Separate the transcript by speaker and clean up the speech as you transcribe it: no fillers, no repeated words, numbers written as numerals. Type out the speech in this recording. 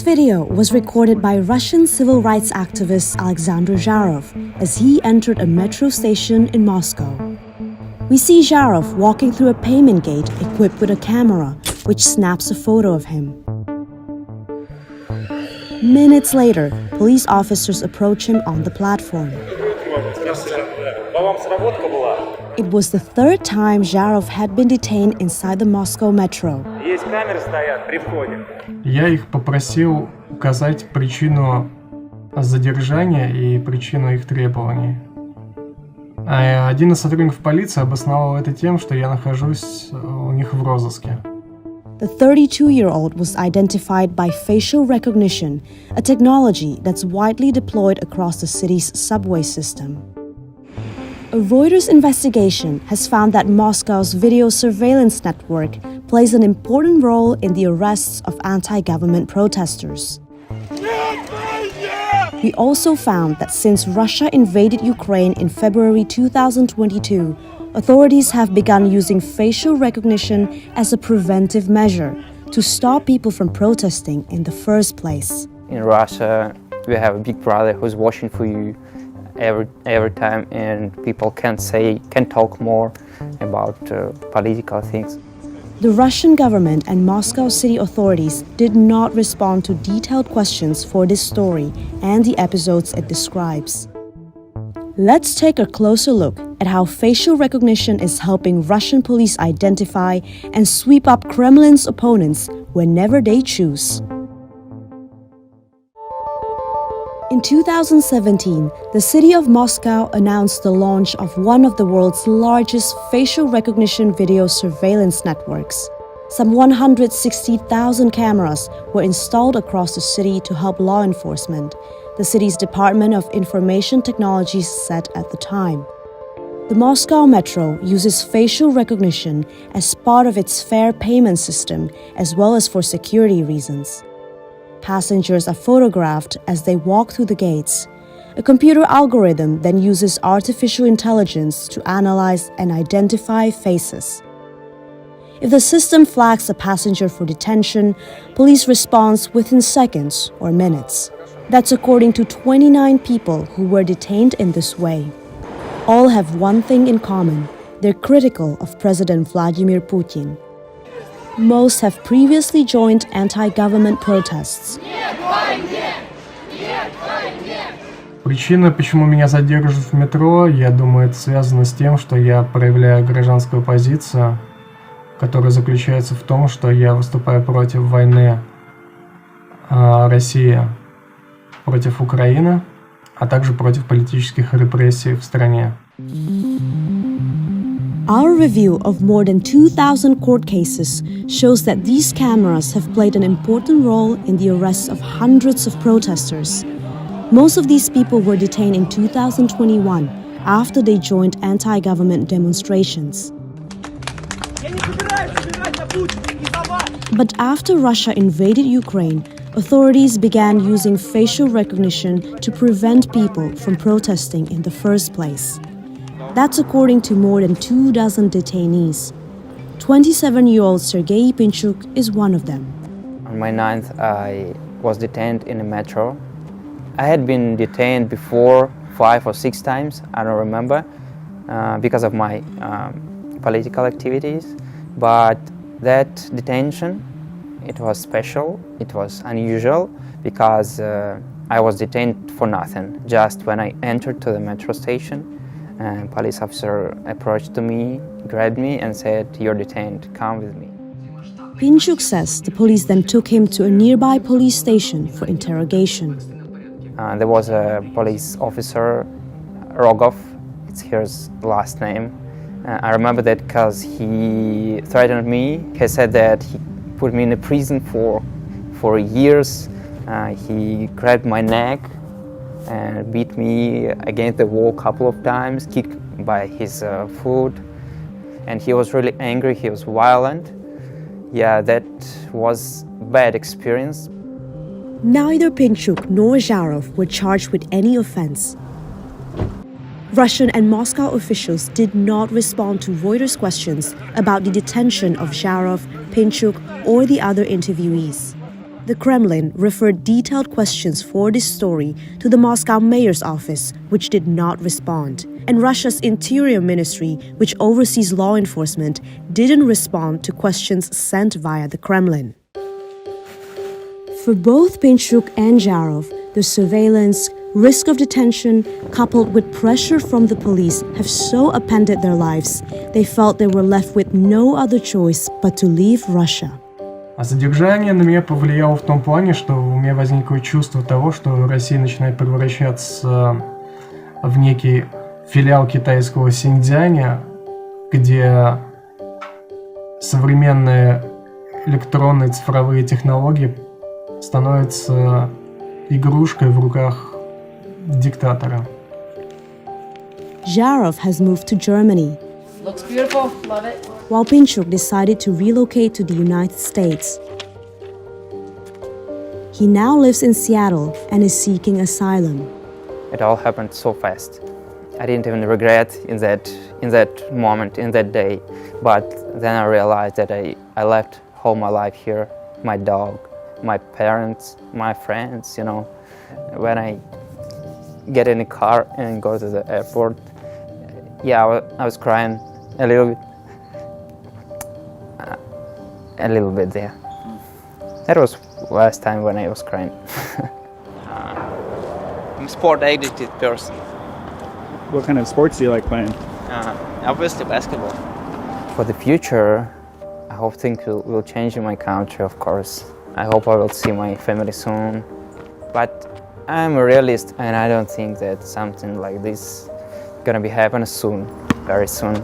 Speaker 1: video was recorded by Russian civil rights activist Alexander Zharov as he entered a metro station in Moscow. We see Zharov walking through a payment gate equipped with a camera, which snaps a photo of him. Minutes later, police officers approach him on the platform. It was the third time Zharov had been detained inside the Moscow metro.
Speaker 2: Я их попросил указать причину задержания и причину их требований. Один из сотрудников полиции обосновал это тем, что я нахожусь у них в розыске.
Speaker 1: The 32-year-old was identified by facial recognition, a technology that's widely deployed across the city's subway system. A Reuters investigation has found that Moscow's video surveillance network plays an important role in the arrests of anti-government protesters. We also found that since Russia invaded Ukraine in February 2022, authorities have begun using facial recognition as a preventive measure to stop people from protesting in the first place.
Speaker 3: In Russia, we have a big brother who's watching for you every time, and people can talk more about political things.
Speaker 1: The Russian government and Moscow city authorities did not respond to detailed questions for this story and the episodes it describes. Let's take a closer look at how facial recognition is helping Russian police identify and sweep up Kremlin's opponents whenever they choose. In 2017, the city of Moscow announced the launch of one of the world's largest facial recognition video surveillance networks. Some 160,000 cameras were installed across the city to help law enforcement, the city's Department of Information Technology said at the time. The Moscow Metro uses facial recognition as part of its fare payment system as well as for security reasons. Passengers are photographed as they walk through the gates. A computer algorithm then uses artificial intelligence to analyze and identify faces. If the system flags a passenger for detention, police respond within seconds or minutes. That's according to 29 people who were detained in this way. All have one thing in common: they're critical of President Vladimir Putin. Most have previously joined anti-government protests.
Speaker 2: Причина, почему меня задерживают в метро, я думаю, это связано с тем, что я проявляю гражданскую позицию, которая заключается в том, что я выступаю против войны России против Украины, а также против политических репрессий в стране.
Speaker 1: Our review of more than 2,000 court cases shows that these cameras have played an important role in the arrests of hundreds of protesters. Most of these people were detained in 2021 after they joined anti-government demonstrations. But after Russia invaded Ukraine, authorities began using facial recognition to prevent people from protesting in the first place. That's according to more than 24 detainees. 27-year-old Sergei Pinchuk is one of them.
Speaker 3: On my 9th, I was detained in a metro. I had been detained before 5 or 6 times, I don't remember, because of my political activities. But that detention, it was special, it was unusual, because I was detained for nothing. Just when I entered to the metro station, a police officer approached to me, grabbed me and said, "You're detained, come with me."
Speaker 1: Pinchuk says the police then took him to a nearby police station for interrogation.
Speaker 3: There was a police officer, Rogov, it's his last name. I remember that because he threatened me. He said that he put me in a prison for years. He grabbed my neck and beat me against the wall a couple of times, kicked by his foot. And he was really angry, he was violent. Yeah, that was a bad experience.
Speaker 1: Neither Pinchuk nor Zharov were charged with any offense. Russian and Moscow officials did not respond to Reuters' questions about the detention of Zharov, Pinchuk, or the other interviewees. The Kremlin referred detailed questions for this story to the Moscow mayor's office, which did not respond. And Russia's Interior Ministry, which oversees law enforcement, didn't respond to questions sent via the Kremlin. For both Pinchuk and Zharov, the surveillance, risk of detention, coupled with pressure from the police, have so upended their lives, they felt they were left with no other choice but to leave Russia.
Speaker 2: А задержание на меня повлияло в том плане, что у меня возникло чувство того, что Россия начинает превращаться в некий филиал китайского Синьцзяня, где современные электронные цифровые технологии становятся игрушкой в руках диктатора.
Speaker 1: Zharov has moved to Germany,
Speaker 4: Looks beautiful, love it.
Speaker 1: while Pinchuk decided to relocate to the United States. He now lives in Seattle and is seeking asylum.
Speaker 3: It all happened so fast. I didn't even regret in that moment, in that day. But then I realized that I left all my life here, my dog, my parents, my friends, you know. When I get in a car and go to the airport, yeah, I was crying a little bit there. That was last time when I was crying. I'm a sport addicted person.
Speaker 5: What kind of sports do you like playing?
Speaker 3: Obviously basketball. For the future, I hope things will change in my country, of course. I hope I will see my family soon. But I'm a realist and I don't think that something like this is gonna be happening soon, very soon.